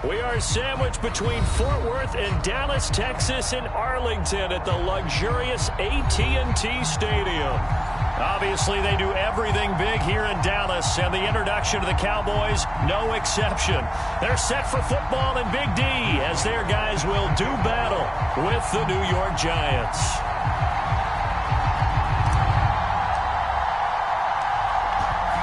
We are sandwiched between Fort Worth and Dallas, Texas, and Arlington at the luxurious AT&T Stadium. Obviously, they do everything big here in Dallas, and the introduction to the Cowboys, no exception. They're set for football in Big D as their guys will do battle with the New York Giants.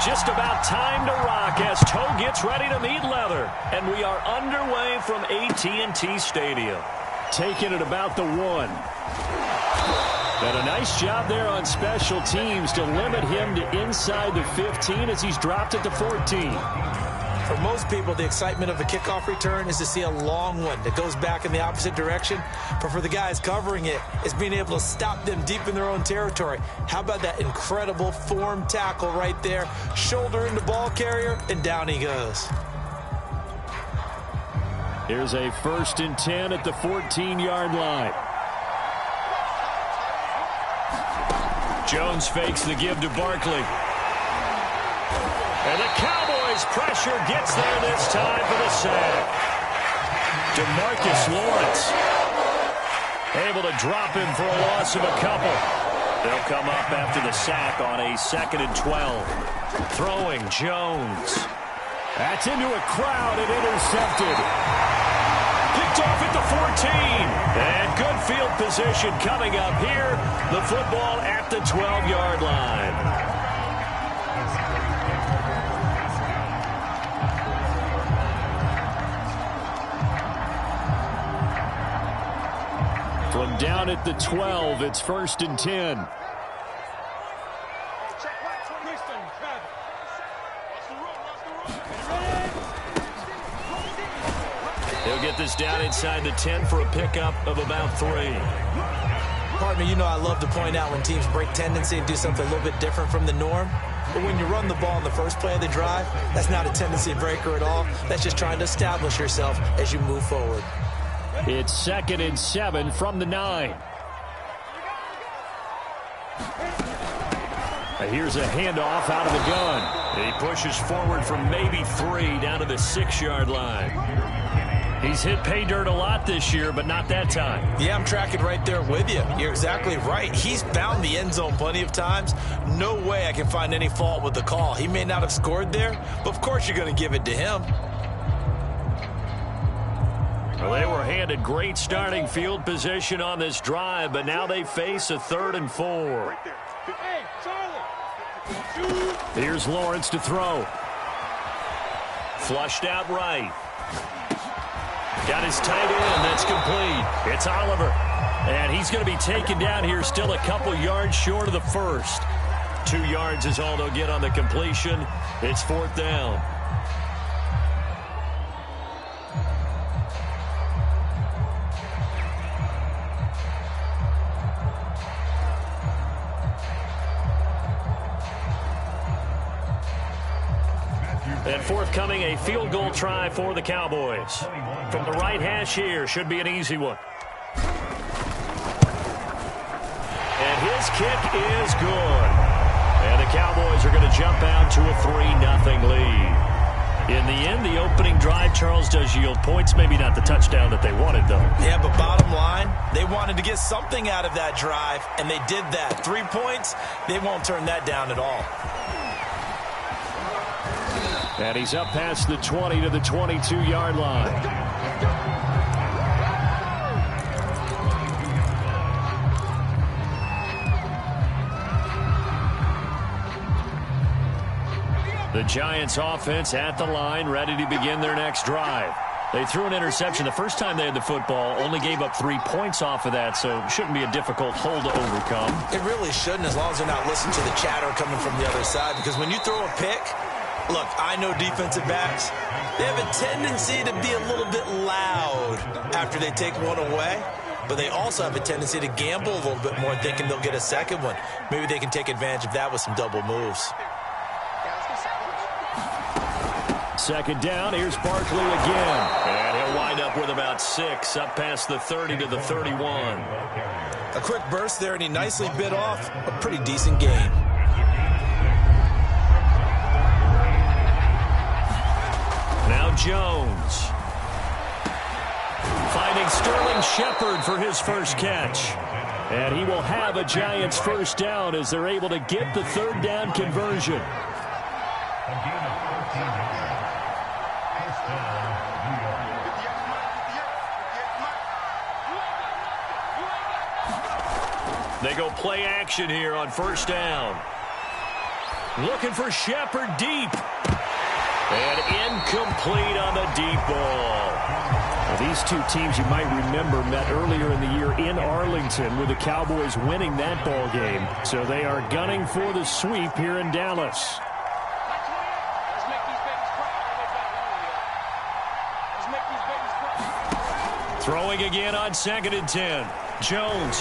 Just about time to rock as Toe gets ready to meet leather. And we are underway from AT&T Stadium. Taking it about the 1. And a nice job there on special teams to limit him to inside the 15 as he's dropped it to 14. For most people, the excitement of a kickoff return is to see a long one that goes back in the opposite direction. But for the guys covering it, it's being able to stop them deep in their own territory. How about that incredible form tackle right there? Shoulder in the ball carrier, and down he goes. Here's a 1st and 10 at the 14-yard line. Jones fakes the give to Barkley. And the Cowboys pressure gets there this time for the sack. DeMarcus Lawrence able to drop him for a loss of a couple. They'll come up after the sack on a 2nd and 12. Throwing Jones. That's into a crowd and intercepted. Picked off at the 14. And good field position coming up here. The football at the 12-yard line. From down at the 12, it's 1st and 10. He'll get this down inside the 10 for a pickup of about 3. Pardon me, you know I love to point out when teams break tendency and do something a little bit different from the norm. But when you run the ball in the first play of the drive, that's not a tendency breaker at all. That's just trying to establish yourself as you move forward. It's 2nd and 7 from the 9. Here's a handoff out of the gun. He pushes forward from maybe 3 down to the 6-yard line. He's hit pay dirt a lot this year, but not that time. Yeah, I'm tracking right there with you. You're exactly right. He's found the end zone plenty of times. No way I can find any fault with the call. He may not have scored there, but of course you're going to give it to him. Well, they were handed great starting field position on this drive, but now they face a 3rd and 4. Here's Lawrence to throw. Flushed out right. Got his tight end. That's complete. It's Oliver. And he's going to be taken down here still a couple yards short of the 1st. 2 yards is all they'll get on the completion. It's 4th down. And forthcoming, a field goal try for the Cowboys. From the right hash here, should be an easy one. And his kick is good. And the Cowboys are going to jump out to a 3-0 lead. In the end, the opening drive, Charles, does yield points. Maybe not the touchdown that they wanted, though. Yeah, but bottom line, they wanted to get something out of that drive, and they did that. 3 points, they won't turn that down at all. And he's up past the 20 to the 22-yard line. The Giants offense at the line, ready to begin their next drive. They threw an interception the first time they had the football, only gave up 3 points off of that, so it shouldn't be a difficult hole to overcome. It really shouldn't, as long as they're not listening to the chatter coming from the other side, because when you throw a pick, look, I know defensive backs, they have a tendency to be a little bit loud after they take one away, but they also have a tendency to gamble a little bit more, thinking they'll get a second one. Maybe they can take advantage of that with some double moves. 2nd down, here's Barkley again. And he'll wind up with about 6, up past the 30 to the 31. A quick burst there, and he nicely bit off a pretty decent gain. Now Jones. Finding Sterling Shepard for his first catch. And he will have a Giants first down as they're able to get the third down conversion. They go play action here on first down. Looking for Shepard deep. And incomplete on the deep ball. Well, these two teams, you might remember, met earlier in the year in Arlington with the Cowboys winning that ball game. So they are gunning for the sweep here in Dallas. Throwing again on 2nd and 10. Jones.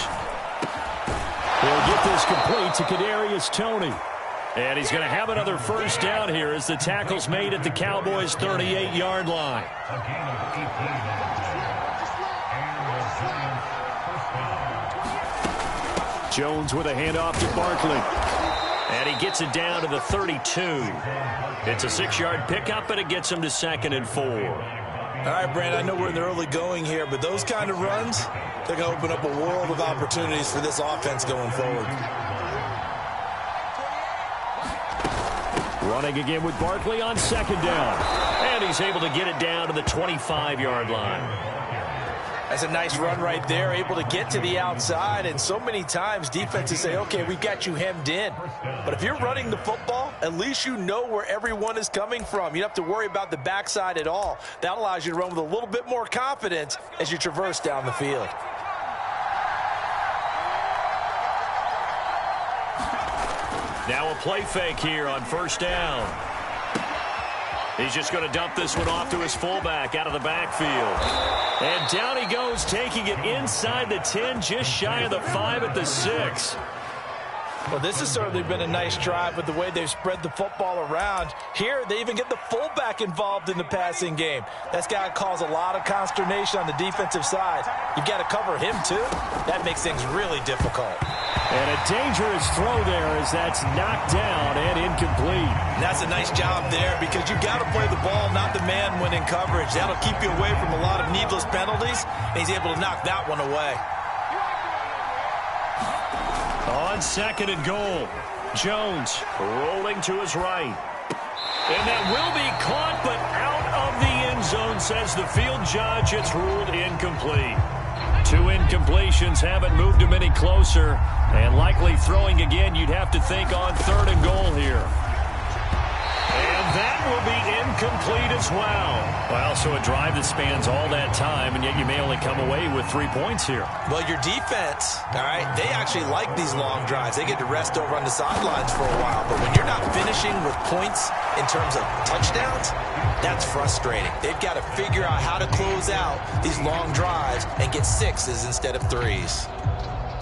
He'll get this complete to Kadarius Toney. And he's going to have another first down here as the tackle's made at the Cowboys' 38-yard line. Jones with a handoff to Barkley. And he gets it down to the 32. It's a 6-yard pickup, and it gets him to 2nd and 4. All right, Brandon, I know we're in the early going here, but those kind of runs, they're going to open up a world of opportunities for this offense going forward. Running again with Barkley on 2nd down. And he's able to get it down to the 25-yard line. That's a nice run right there, able to get to the outside. And so many times defenses say, okay, we've got you hemmed in. But if you're running the football, at least you know where everyone is coming from. You don't have to worry about the backside at all. That allows you to run with a little bit more confidence as you traverse down the field. Now a play fake here on first down. He's just going to dump this one off to his fullback out of the backfield. And down he goes, taking it inside the 10, just shy of the 5 at the 6. Well, this has certainly been a nice drive with the way they've spread the football around. Here, they even get the fullback involved in the passing game. That's got to cause a lot of consternation on the defensive side. You've got to cover him, too. That makes things really difficult. And a dangerous throw there as that's knocked down and incomplete. And that's a nice job there because you've got to play the ball, not the man when in coverage. That'll keep you away from a lot of needless penalties, and he's able to knock that one away. On 2nd and goal, Jones rolling to his right. And that will be caught, but out of the end zone, says the field judge. It's ruled incomplete. 2 incompletions haven't moved him any closer. And likely throwing again, you'd have to think on 3rd and goal here. And that will be incomplete as well. Well, so a drive that spans all that time, and yet you may only come away with 3 points here. Well, your defense, all right, they actually like these long drives. They get to rest over on the sidelines for a while. But when you're not finishing with points in terms of touchdowns, that's frustrating. They've got to figure out how to close out these long drives and get 6s instead of 3s.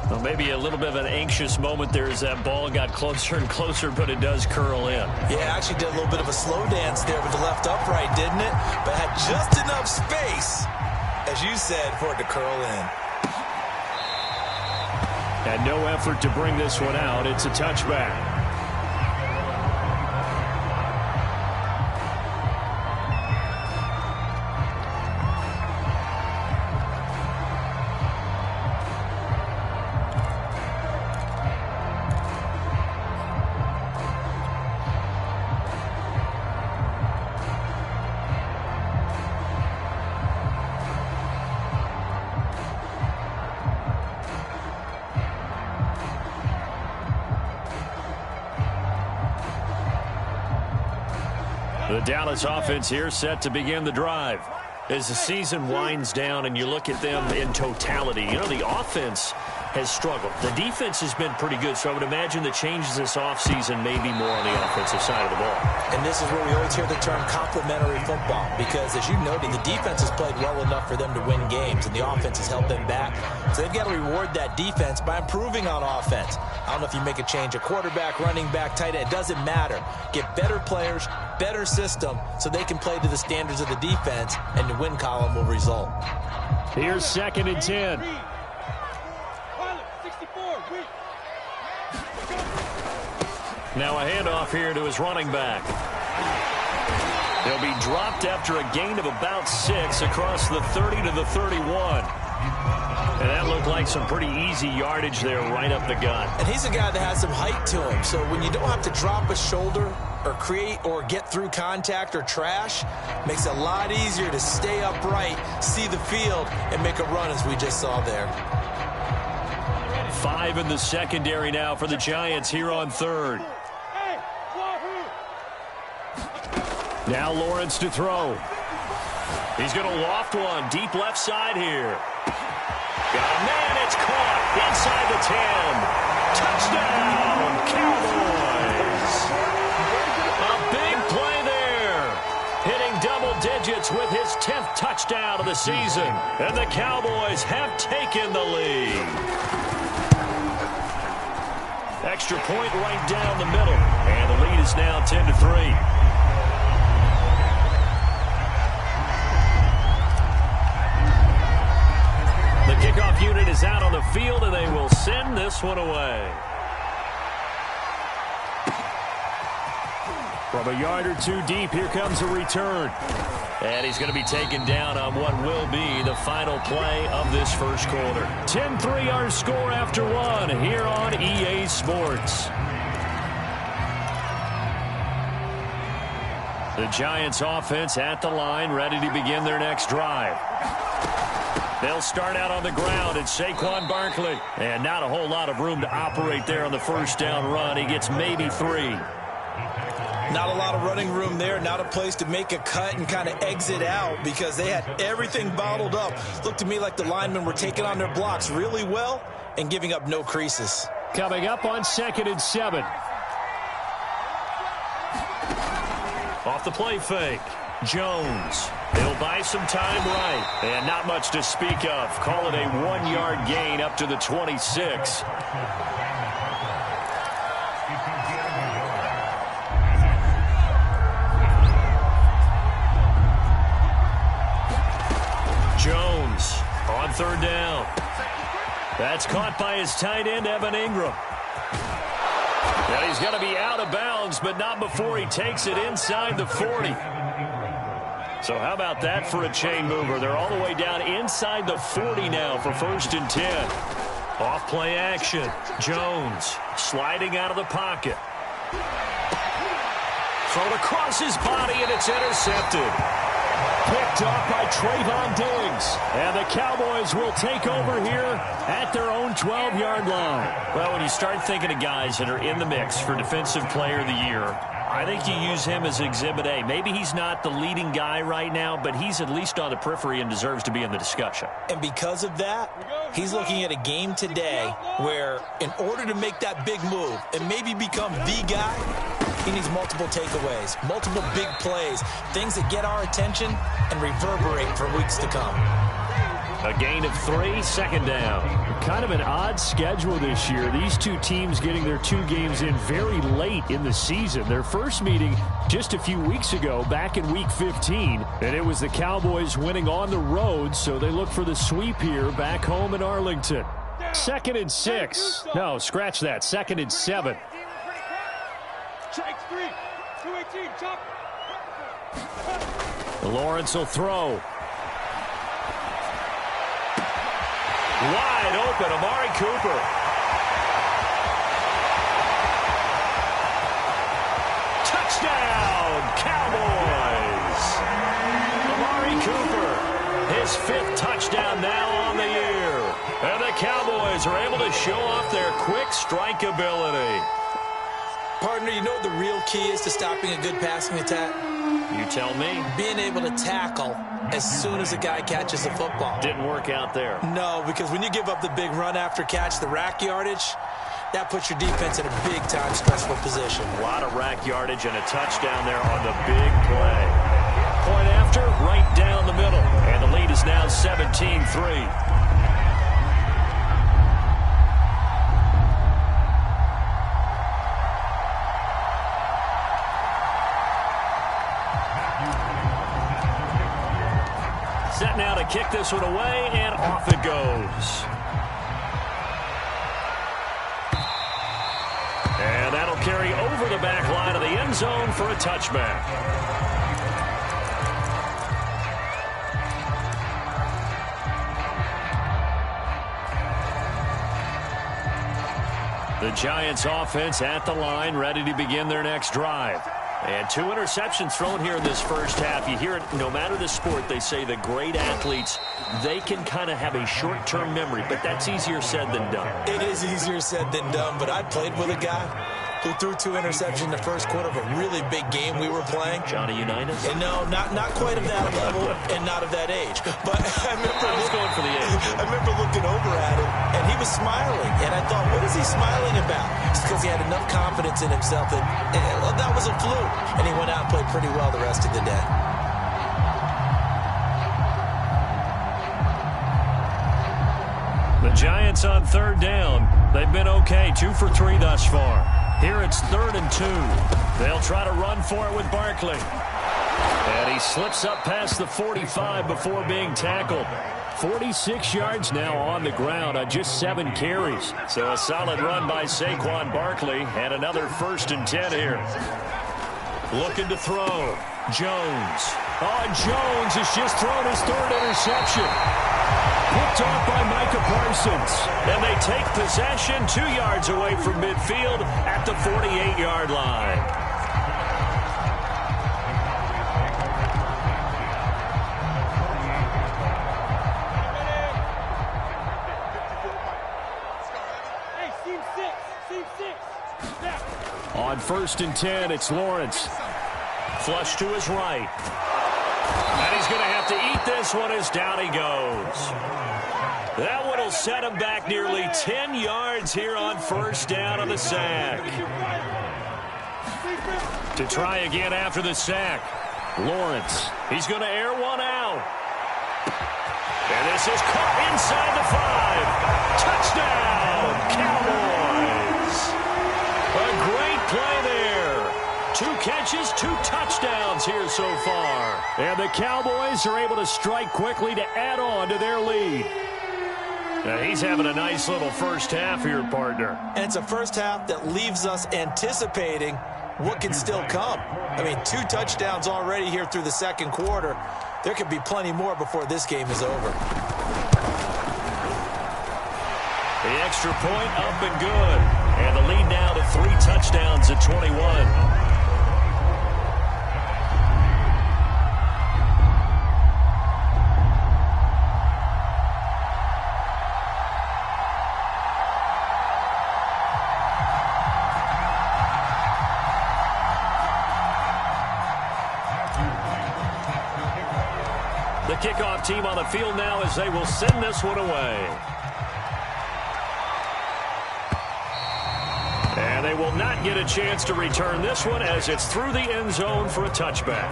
Well, maybe a little bit of an anxious moment there as that ball got closer and closer, but it does curl in. Yeah, actually did a little bit of a slow dance there with the left upright, didn't it? But had just enough space, as you said, for it to curl in. And no effort to bring this one out. It's a touchback. The Dallas offense here set to begin the drive. As the season winds down and you look at them in totality, you know, the offense has struggled. The defense has been pretty good, so I would imagine the changes this offseason may be more on the offensive side of the ball. And this is where we always hear the term complementary football because, as you noted, the defense has played well enough for them to win games, and the offense has held them back. So they've got to reward that defense by improving on offense. I don't know if you make a change at quarterback, running back, tight end. It doesn't matter. Get better players, better system, so they can play to the standards of the defense, and the win column will result. Here's 2nd and 10. Now a handoff here to his running back. They'll be dropped after a gain of about 6 across the 30 to the 31. And that looked like some pretty easy yardage there right up the gut. And he's a guy that has some height to him. So when you don't have to drop a shoulder or create or get through contact or trash, makes it a lot easier to stay upright, see the field, and make a run as we just saw there. 5 in the secondary now for the Giants here on 3rd. Now Lawrence to throw. He's going to loft one deep left side here. Got a man, it's caught inside the 10. Touchdown, Cowboys. A big play there. Hitting double digits with his 10th touchdown of the season. And the Cowboys have taken the lead. Extra point right down the middle. And the lead is now 10-3. The kickoff unit is out on the field, and they will send this one away. From a yard or two deep, here comes a return. And he's going to be taken down on what will be the final play of this first quarter. 10-3 our score after 1 here on EA Sports. The Giants offense at the line, ready to begin their next drive. They'll start out on the ground. It's Saquon Barkley. And not a whole lot of room to operate there on the first down run. He gets maybe 3. Not a lot of running room there. Not a place to make a cut and kind of exit out because they had everything bottled up. Looked to me like the linemen were taking on their blocks really well and giving up no creases. Coming up on 2nd and 7. Off the play fake. Jones. He'll buy some time right. And not much to speak of. Call it a 1-yard gain up to the 26. Jones on 3rd down. That's caught by his tight end, Evan Ingram. And he's going to be out of bounds, but not before he takes it inside the 40. So how about that for a chain mover? They're all the way down inside the 40 now for 1st and 10. Off play action. Jones sliding out of the pocket. Thrown across his body, and it's intercepted. Picked off by Trayvon Diggs. And the Cowboys will take over here at their own 12-yard line. Well, when you start thinking of guys that are in the mix for Defensive Player of the Year, I think you use him as Exhibit A. Maybe he's not the leading guy right now, but he's at least on the periphery and deserves to be in the discussion. And because of that, he's looking at a game today where in order to make that big move and maybe become the guy, he needs multiple takeaways, multiple big plays, things that get our attention and reverberate for weeks to come. A gain of 3, 2nd down. Kind of an odd schedule this year. These two teams getting their 2 games in very late in the season. Their first meeting just a few weeks ago, back in Week 15. And it was the Cowboys winning on the road, so they look for the sweep here back home in Arlington. 2nd and 6. No, scratch that. 2nd and 7. Lawrence will throw. Wide open, Amari Cooper. Touchdown, Cowboys. Amari Cooper, his 5th touchdown now on the year. And the Cowboys are able to show off their quick strike ability. Partner, you know what the real key is to stopping a good passing attack? You tell me. Being able to tackle as soon as a guy catches the football. Didn't work out there. No, because when you give up the big run after catch, the rack yardage, that puts your defense in a big-time stressful position. A lot of rack yardage and a touchdown there on the big play. Point after, right down the middle. And the lead is now 17-3. Set now to kick this one away, and off it goes. And that'll carry over the back line of the end zone for a touchback. The Giants offense at the line, ready to begin their next drive. And 2 interceptions thrown here in this first half. You hear it, no matter the sport, they say the great athletes, they can kind of have a short-term memory, but that's easier said than done. It is easier said than done, but I played with a guy who threw 2 interceptions in the first quarter of a really big game we were playing. Johnny Unitas? And no, not quite of that level and not of that age. But I was going for the age. I remember looking over at him, and he was smiling. And I thought, what is he smiling about? It's because he had enough confidence in himself that that was a fluke. And he went out and played pretty well the rest of the day. The Giants on 3rd down. They've been okay, 2 for 3 thus far. Here it's 3rd and 2. They'll try to run for it with Barkley. And he slips up past the 45 before being tackled. 46 yards now on the ground on just 7 carries. So a solid run by Saquon Barkley and another 1st and 10 here. Looking to throw. Jones. Oh, Jones has just thrown his 3rd interception. Picked off by Micah Parsons. And they take possession 2 yards away from midfield at the 48-yard line. On 1st and 10, it's Lawrence. Flush to his right. And he's going to have to eat this one as down he goes. That one will set him back nearly 10 yards here on 1st down on the sack. To try again after the sack. Lawrence. He's going to air one out. And this is caught inside the 5. Touchdown, Cowboys. A great play there. 2 catches, 2 touchdowns here so far. And the Cowboys are able to strike quickly to add on to their lead. Now he's having a nice little first half here, partner. And it's a first half that leaves us anticipating what can still come. I mean, 2 touchdowns already here through the second quarter. There could be plenty more before this game is over. The extra point up and good. And the lead now to 3 touchdowns at 21. The kickoff team on the field now as they will send this one away. And they will not get a chance to return this one as it's through the end zone for a touchback.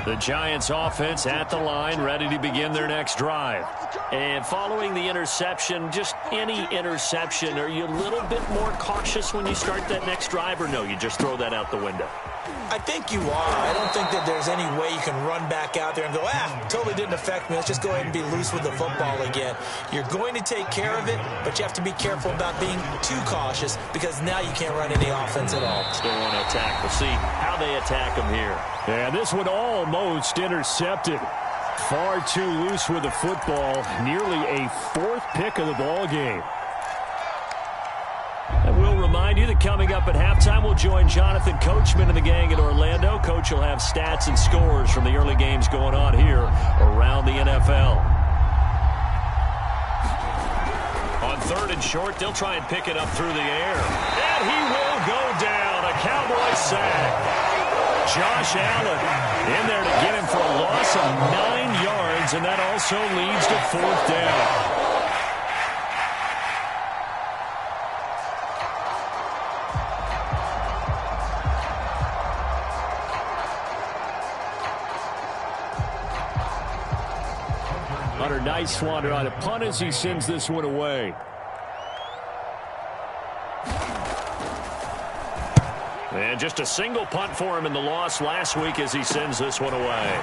The Giants offense at the line, ready to begin their next drive. And following the interception, just any interception, are you a little bit more cautious when you start that next drive, or no, you just throw that out the window? I think you are. I don't think that there's any way you can run back out there and go, totally didn't affect me. Let's just go ahead and be loose with the football again. You're going to take care of it, but you have to be careful about being too cautious because now you can't run any offense at all. Still want to attack. We'll see how they attack them here. And this one almost intercepted. Far too loose with the football. Nearly a 4th pick of the ball game. And we'll remind you that coming up at halftime, we'll join Jonathan Coachman and the gang in Orlando. Coach will have stats and scores from the early games going on here around the NFL. On 3rd and short, they'll try and pick it up through the air. And he will go down. A Cowboy sack. Josh Allen in there to get him for a loss of 9 yards, and that also leads to 4th down. Hunter Nice wanted on a punt as he sends this one away. And just a single punt for him in the loss last week as he sends this one away.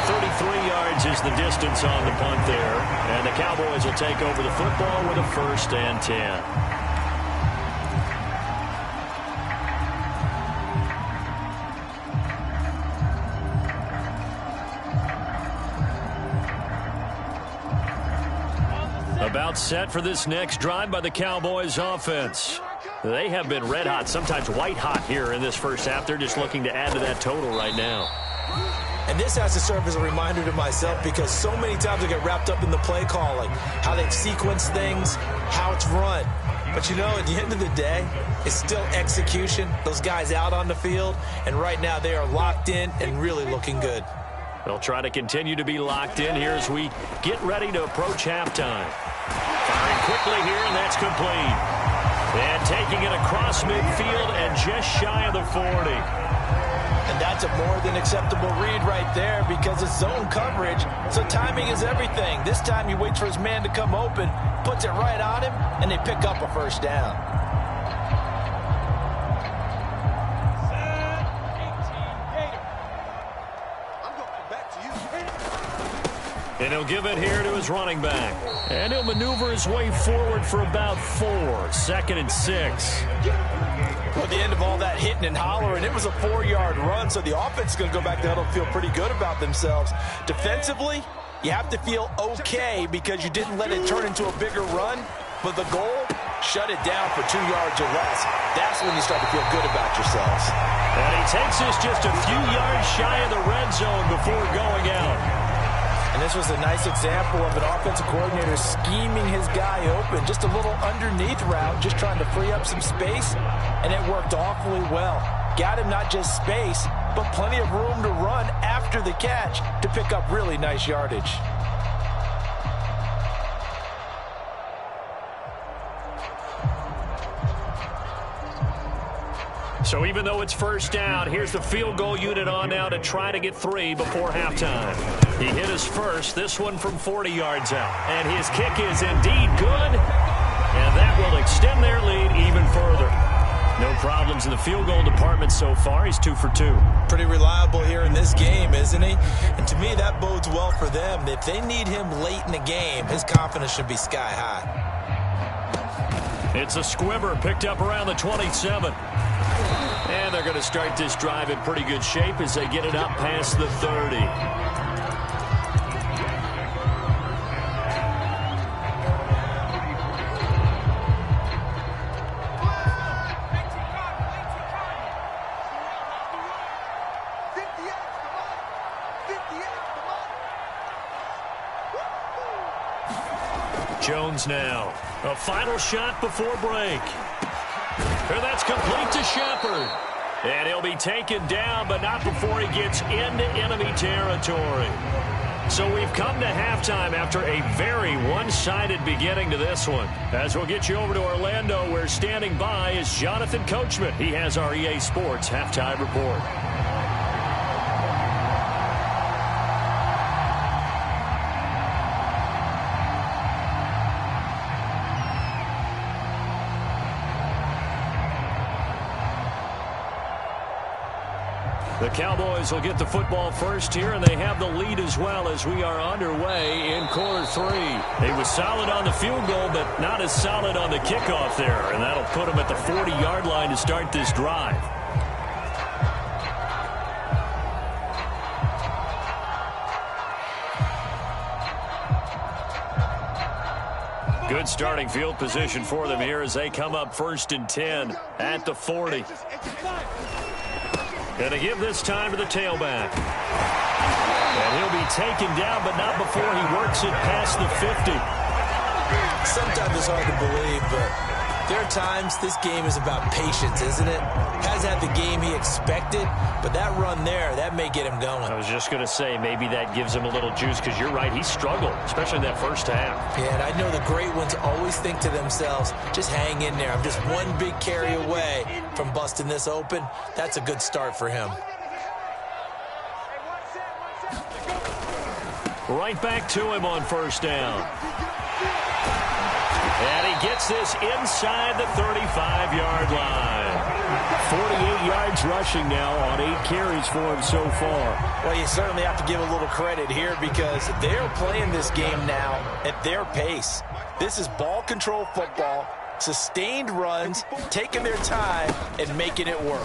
33 yards reaches the distance on the punt there. And the Cowboys will take over the football with a 1st and 10. About set for this next drive by the Cowboys offense. They have been red hot, sometimes white hot here in this first half. They're just looking to add to that total right now. And this has to serve as a reminder to myself because so many times I get wrapped up in the play calling, how they sequence things, how it's run. But, you know, at the end of the day, it's still execution. Those guys out on the field, and right now they are locked in and really looking good. They'll try to continue to be locked in here as we get ready to approach halftime. Firing quickly here, and that's complete. And taking it across midfield and just shy of the 40. And that's a more than acceptable read right there because it's zone coverage, so timing is everything. This time he waits for his man to come open, puts it right on him, and they pick up a 1st down. And he'll give it here to his running back. And he'll maneuver his way forward for about 4. 2nd and 6. Well, at the end of all that hitting and hollering, it was a 4-yard run, so the offense is going to go back to huddle and feel pretty good about themselves. Defensively, you have to feel okay because you didn't let it turn into a bigger run, but the goal, shut it down for 2 yards or less. That's when you start to feel good about yourselves. And he takes us just a few yards shy of the red zone before going out. And this was a nice example of an offensive coordinator scheming his guy open. Just a little underneath route, just trying to free up some space, and it worked awfully well. Got him not just space, but plenty of room to run after the catch to pick up really nice yardage. So even though it's 1st down, here's the field goal unit on now to try to get 3 before halftime. He hit his first, this one from 40 yards out. And his kick is indeed good. And that will extend their lead even further. No problems in the field goal department so far. He's 2 for 2. Pretty reliable here in this game, isn't he? And to me, that bodes well for them. If they need him late in the game, his confidence should be sky high. It's a squibber picked up around the 27. And they're going to start this drive in pretty good shape as they get it up past the 30. Jones now. A final shot before break. And that's complete to Shepard. And he'll be taken down, but not before he gets into enemy territory. So we've come to halftime after a very one-sided beginning to this one. As we'll get you over to Orlando, where standing by is Jonathan Coachman. He has our EA Sports Halftime Report. The Cowboys will get the football first here, and they have the lead as well as we are underway in quarter 3. He was solid on the field goal, but not as solid on the kickoff there, and that'll put him at the 40-yard line to start this drive. Good starting field position for them here as they come up 1st and 10 at the 40. Going to give this time to the tailback. And he'll be taken down, but not before he works it past the 50. Sometimes it's hard to believe, but there are times this game is about patience, isn't it? Hasn't had the game he expected, but that run there, that may get him going. I was just going to say, maybe that gives him a little juice, because you're right, he struggled, especially in that first half. Yeah, and I know the great ones always think to themselves, just hang in there. I'm just one big carry away from busting this open. That's a good start for him. Right back to him on 1st down. And he gets this inside the 35-yard line. 48 yards rushing now on 8 carries for him so far. Well, you certainly have to give a little credit here because they're playing this game now at their pace. This is ball control football, sustained runs, taking their time and making it work.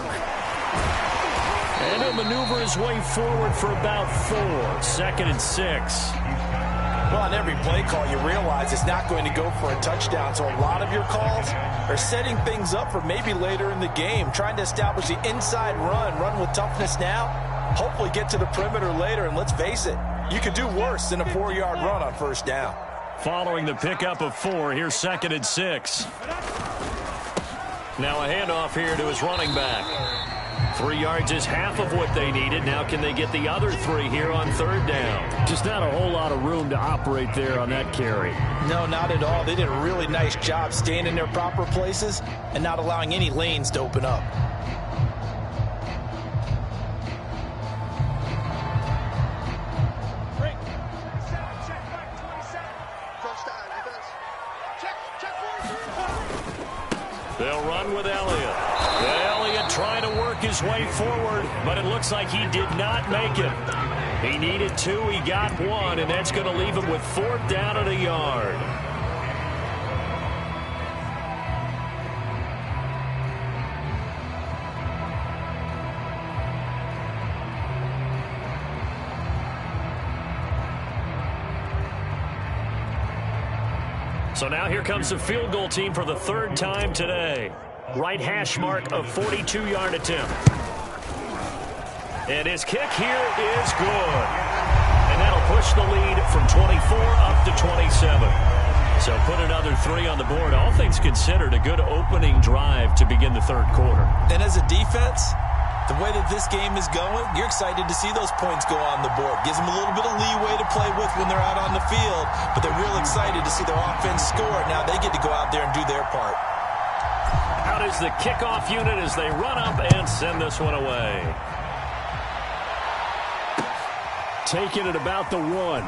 And he'll maneuver his way forward for about 4. 2nd and 6. Well, on every play call, you realize it's not going to go for a touchdown. So a lot of your calls are setting things up for maybe later in the game, trying to establish the inside run with toughness now, hopefully get to the perimeter later. And let's face it, you could do worse than a 4-yard run on first down. Following the pickup of 4, here's 2nd and 6. Now a handoff here to his running back. 3 yards is half of what they needed. Now can they get the other 3 here on 3rd down? Just not a whole lot of room to operate there on that carry. No, not at all. They did a really nice job staying in their proper places and not allowing any lanes to open up. They'll run with Elliott. Elliott trying to work his way forward, but it looks like he did not make it. He needed 2, he got 1, and that's going to leave him with 4th down and a yard. So now here comes the field goal team for the 3rd time today. Right hash mark of 42-yard attempt. And his kick here is good. And that'll push the lead from 24 up to 27. So put another 3 on the board. All things considered, a good opening drive to begin the 3rd quarter. And as a defense, the way that this game is going, you're excited to see those points go on the board. Gives them a little bit of leeway to play with when they're out on the field, but they're real excited to see their offense score. Now they get to go out there and do their part. Out is the kickoff unit as they run up and send this one away. Taking it about the 1.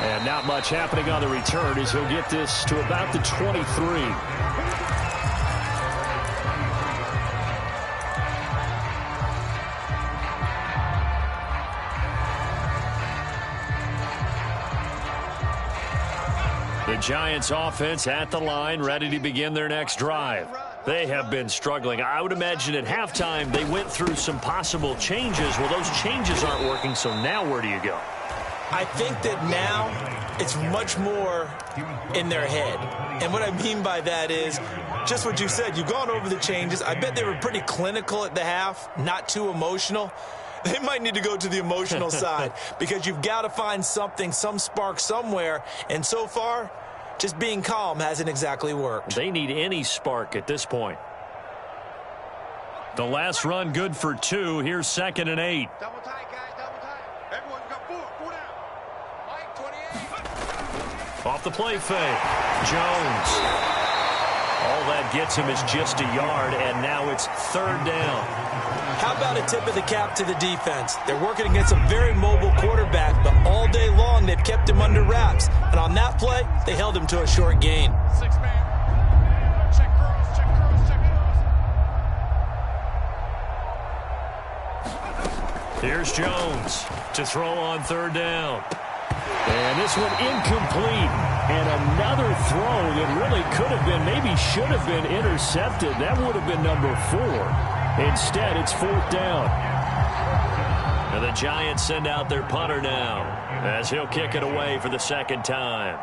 And not much happening on the return as he'll get this to about the 23. The Giants offense at the line, ready to begin their next drive. They have been struggling. I would imagine at halftime they went through some possible changes. Well, those changes aren't working, so now where do you go? I think that now it's much more in their head. And what I mean by that is just what you said. You've gone over the changes. I bet they were pretty clinical at the half, not too emotional. They might need to go to the emotional side because you've got to find something, some spark somewhere. And so far, just being calm hasn't exactly worked. They need any spark at this point. The last run good for 2. Here's 2nd and 8. Double tight, guys. Double tight. Everyone's got 4. 4 down. Mike, 28. Off the play fake. Jones. All that gets him is just a yard, and now it's 3rd down. How about a tip of the cap to the defense? They're working against a very mobile quarterback, but all day long they've kept him under wraps. And on that play, they held him to a short gain. 6-man. Check cross, check cross, check cross. Here's Jones to throw on 3rd down. And this one incomplete. And another throw that really could have been, maybe should have been intercepted. That would have been number 4. Instead, it's 4th down. And the Giants send out their punter now as he'll kick it away for the 2nd time.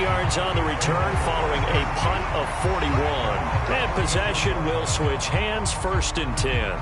Yards on the return following a punt of 41. And possession will switch hands, 1st and 10.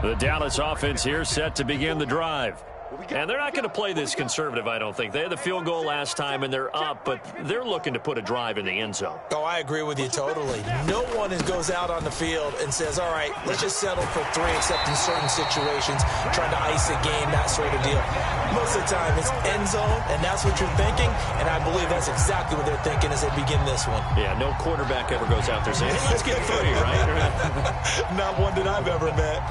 The Dallas offense here set to begin the drive. And they're not going to play this conservative, I don't think. They had the field goal last time, and they're up, but they're looking to put a drive in the end zone. Oh, I agree with you totally. No one goes out on the field and says, all right, let's just settle for 3, except in certain situations, trying to ice a game, that sort of deal. Most of the time, it's end zone, and that's what you're thinking, and I believe that's exactly what they're thinking as they begin this one. Yeah, no quarterback ever goes out there saying, hey, let's get 3, right? Not one that I've ever met.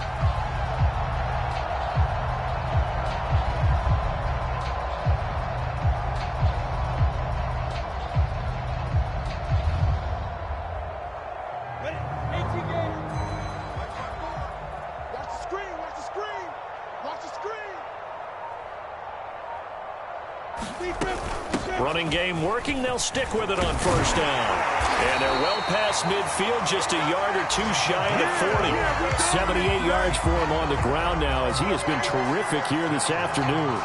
Running game working. They'll stick with it on first down. And they're well past midfield, just a yard or 2 shy of the 40. 78 yards for him on the ground now, as he has been terrific here this afternoon.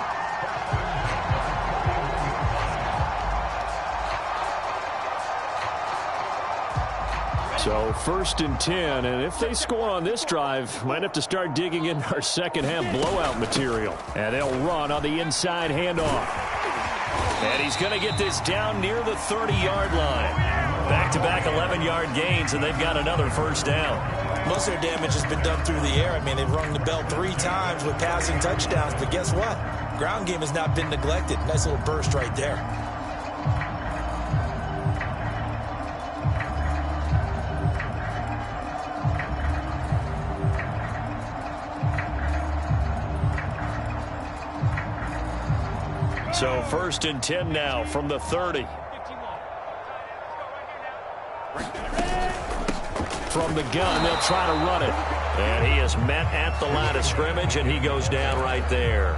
So 1st and 10, and if they score on this drive, might have to start digging in our second half blowout material. And they'll run on the inside handoff. And he's going to get this down near the 30-yard line. Back-to-back 11-yard gains, and they've got another first down. Most of their damage has been done through the air. I mean, they've rung the bell 3 times with passing touchdowns, but guess what? Ground game has not been neglected. Nice little burst right there. So 1st and 10 now from the 30. From the gun, they'll try to run it. And he is met at the line of scrimmage, and he goes down right there.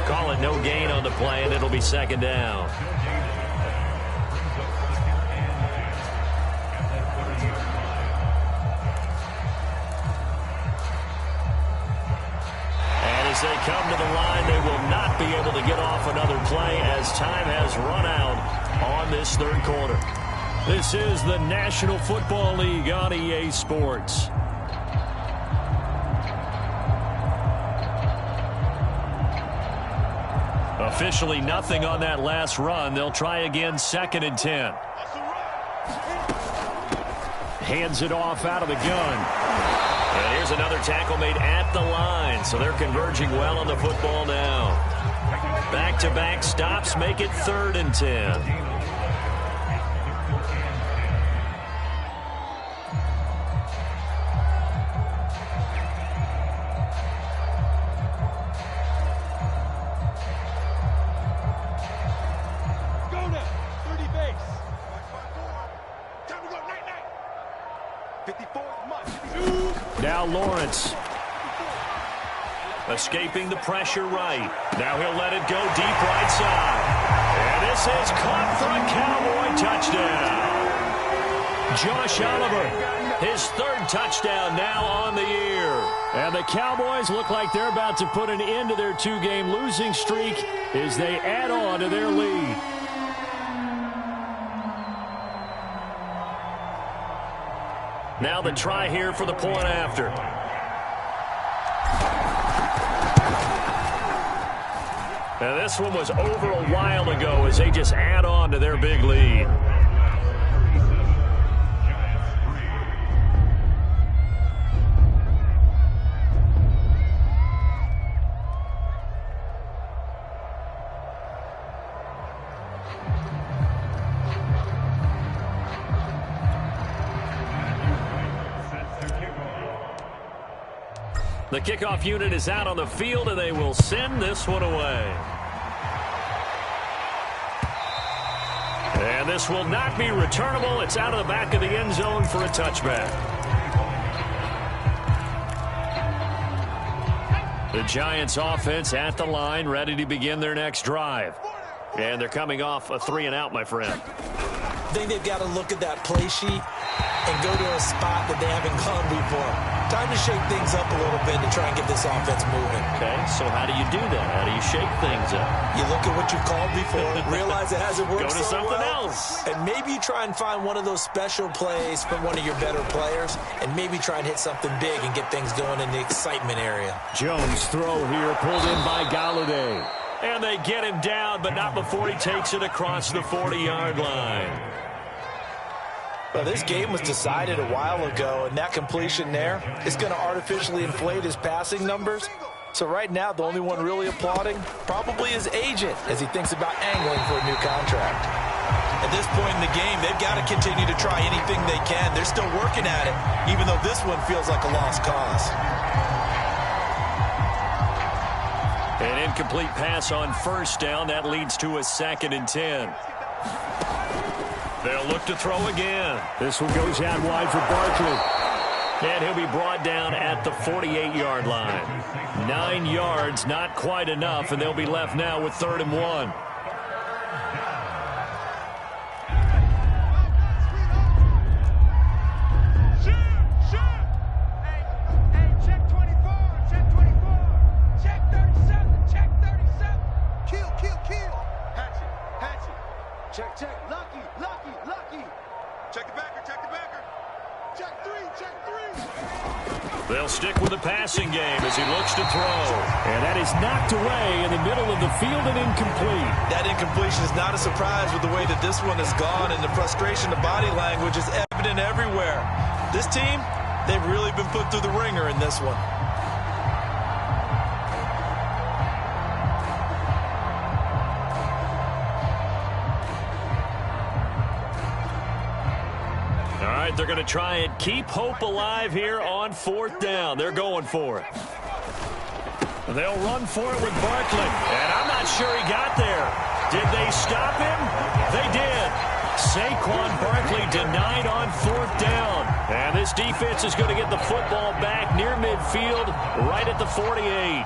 Call it no gain on the play, and it'll be 2nd down. As they come to the line, they will not be able to get off another play as time has run out on this 3rd quarter. This is the National Football League on EA Sports. Officially nothing on that last run. They'll try again 2nd and 10. Hands it off out of the gun. And here's another tackle made at the line, so they're converging well on the football now. Back-to-back stops make it 3rd and 10. Now Lawrence. Escaping the pressure right. Now he'll let it go deep right side. And this is caught for a Cowboy touchdown. Josh Oliver, his 3rd touchdown now on the year. And the Cowboys look like they're about to put an end to their 2-game losing streak as they add on to their lead. Now the try here for the point after. Now this one was over a while ago as they just add on to their big lead. The kickoff unit is out on the field, and they will send this one away. And this will not be returnable. It's out of the back of the end zone for a touchback. The Giants offense at the line, ready to begin their next drive. And they're coming off a 3-and-out, my friend. I think they've got to look at that play sheet and go to a spot that they haven't gone before. Time to shake things up a little bit to try and get this offense moving. Okay, so how do you do that? How do you shake things up? You look at what you've called before, realize it hasn't worked Go to so something well, else. and maybe you try and find one of those special plays from one of your better players, and maybe try and hit something big and get things going in the excitement area. Jones throw here, pulled in by Galladay. And they get him down, but not before he takes it across the 40-yard line. Well, this game was decided a while ago, and that completion there is going to artificially inflate his passing numbers. So right now, the only one really applauding probably his agent as he thinks about angling for a new contract. At this point in the game, they've got to continue to try anything they can. They're still working at it, even though this one feels like a lost cause. An incomplete pass on first down. That leads to a 2nd and 10. They'll look to throw again. This one goes out wide for Barkley. And he'll be brought down at the 48-yard line. 9 yards, not quite enough, and they'll be left now with 3rd and 1. They'll stick with the passing game as he looks to throw. And that is knocked away in the middle of the field and incomplete. That incompletion is not a surprise with the way that this one has gone, and the frustration of body language is evident everywhere. This team, they've really been put through the ringer in this one. They're going to try and keep hope alive here on 4th down. They're going for it. They'll run for it with Barkley. And I'm not sure he got there. Did they stop him? They did. Saquon Barkley denied on 4th down. And this defense is going to get the football back near midfield, right at the 48.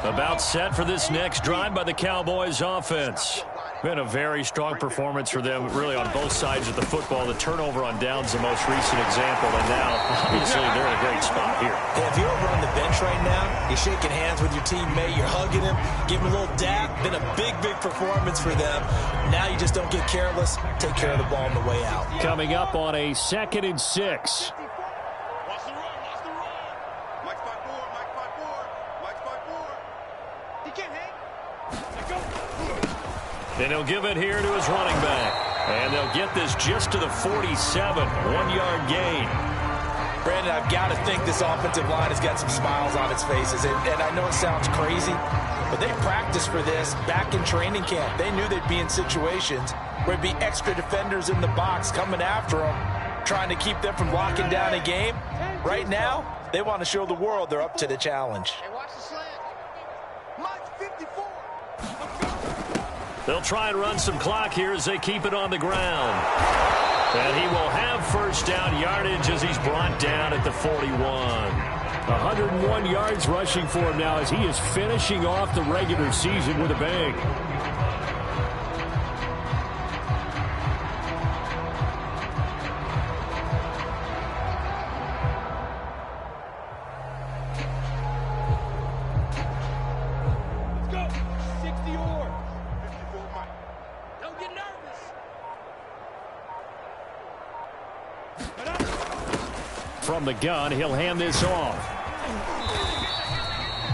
About set for this next drive by the Cowboys offense. Been a very strong performance for them, really, on both sides of the football. The turnover on downs, the most recent example, and now, obviously, they're in a great spot here. Yeah, if you're over on the bench right now, you're shaking hands with your teammate, you're hugging him, giving him a little dap. Been a big, big performance for them. Now you just don't get careless. Take care of the ball on the way out. Coming up on a 2nd and 6. And he'll give it here to his running back. And they'll get this just to the 47. 1-yard gain. Brandon, I've got to think this offensive line has got some smiles on its faces. And I know it sounds crazy, but they practiced for this back in training camp. They knew they'd be in situations where there'd be extra defenders in the box coming after them, trying to keep them from locking down a game. Right now, they want to show the world they're up to the challenge. They'll try and run some clock here as they keep it on the ground. And he will have first down yardage as he's brought down at the 41. 101 yards rushing for him now as he is finishing off the regular season with a bang. From the gun, he'll hand this off.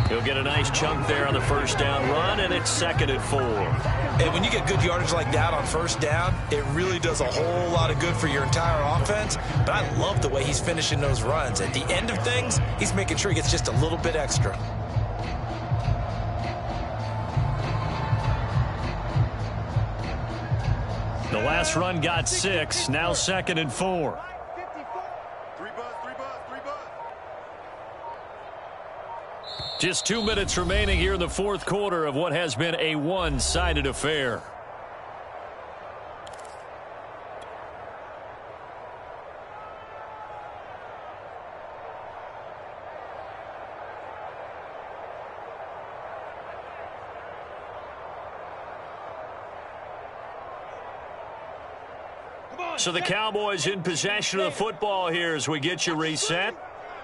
He'll get a nice chunk there on the first down run, and it's 2nd and 4. And when you get good yardage like that on first down, it really does a whole lot of good for your entire offense. But I love the way he's finishing those runs. At the end of things, he's making sure he gets just a little bit extra. The last run got 6, now 2nd and 4. Just 2 minutes remaining here in the 4th quarter of what has been a one-sided affair. So the Cowboys in possession of the football here as we get you reset.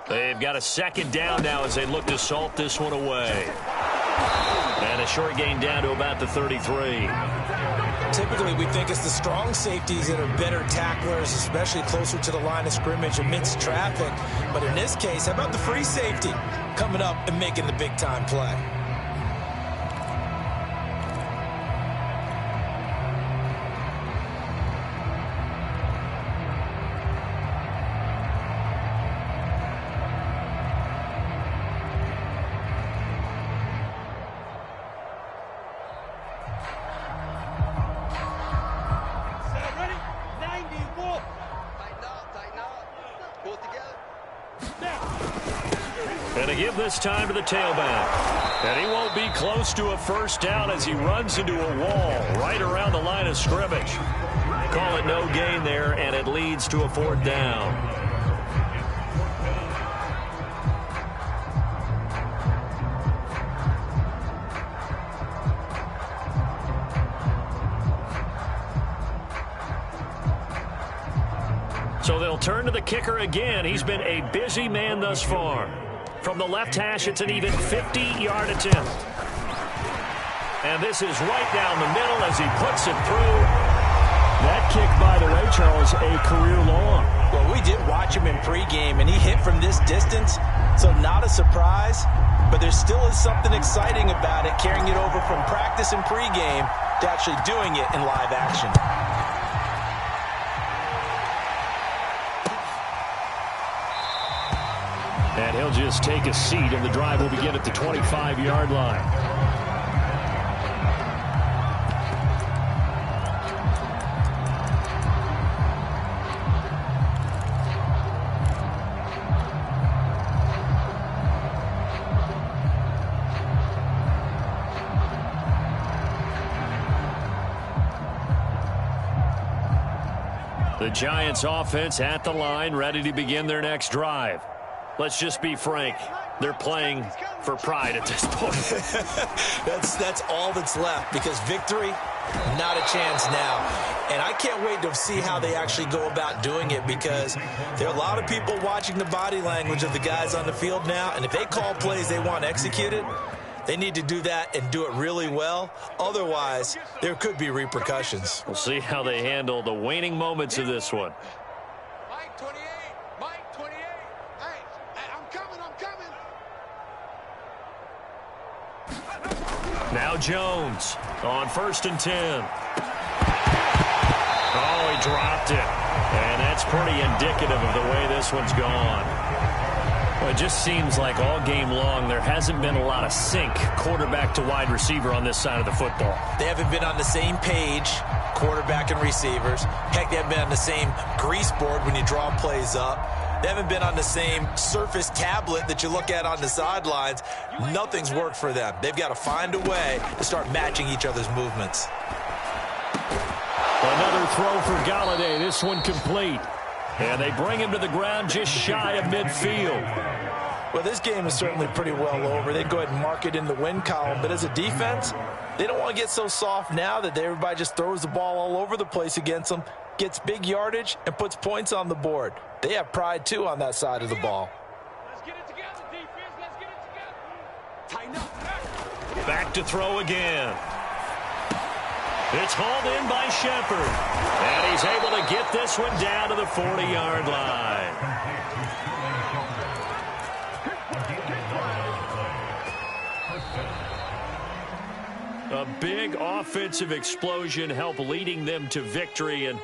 They've got a second down now as they look to salt this one away. And a short gain down to about the 33. Typically, we think it's the strong safeties that are better tacklers, especially closer to the line of scrimmage amidst traffic. But in this case, how about the free safety coming up and making the big-time play? And to give this time to the tailback. And he won't be close to a first down as he runs into a wall right around the line of scrimmage. Call it no gain there, and it leads to a fourth down. So they'll turn to the kicker again. He's been a busy man thus far. From the left hash, it's an even 50-yard attempt. And this is right down the middle as he puts it through. That kick, by the way, Charles, a career long. Well, we did watch him in pregame, and he hit from this distance, so not a surprise. But there still is something exciting about it, carrying it over from practice and pregame to actually doing it in live action. And he'll just take a seat, and the drive will begin at the 25-yard line. The Giants offense at the line, ready to begin their next drive. Let's just be frank. They're playing for pride at this point. That's all that's left, because victory, not a chance now. And I can't wait to see how they actually go about doing it, because there are a lot of people watching the body language of the guys on the field now, and if they call plays they want executed, they need to do that and do it really well. Otherwise, there could be repercussions. We'll see how they handle the waning moments of this one. Mike 28. Mike 28. Hey, I'm coming. Now Jones on 1st and 10. Oh, he dropped it. And that's pretty indicative of the way this one's gone. Well, it just seems like all game long there hasn't been a lot of sync quarterback to wide receiver on this side of the football. They haven't been on the same page, quarterback and receivers. Heck, they haven't been on the same grease board when you draw plays up. They haven't been on the same Surface tablet that you look at on the sidelines. Nothing's worked for them. They've got to find a way to start matching each other's movements. Another throw for Galladay. This one complete. And they bring him to the ground just shy of midfield. Well, this game is certainly pretty well over. They'd go ahead and mark it in the win column. But as a defense, they don't want to get so soft now that everybody just throws the ball all over the place against them, gets big yardage, and puts points on the board. They have pride, too, on that side of the ball. Let's get it together, defense. Let's get it together. Tighten up. Back to throw again. It's hauled in by Shepard. And he's able to get this one down to the 40-yard line. A big offensive explosion helped leading them to victory. And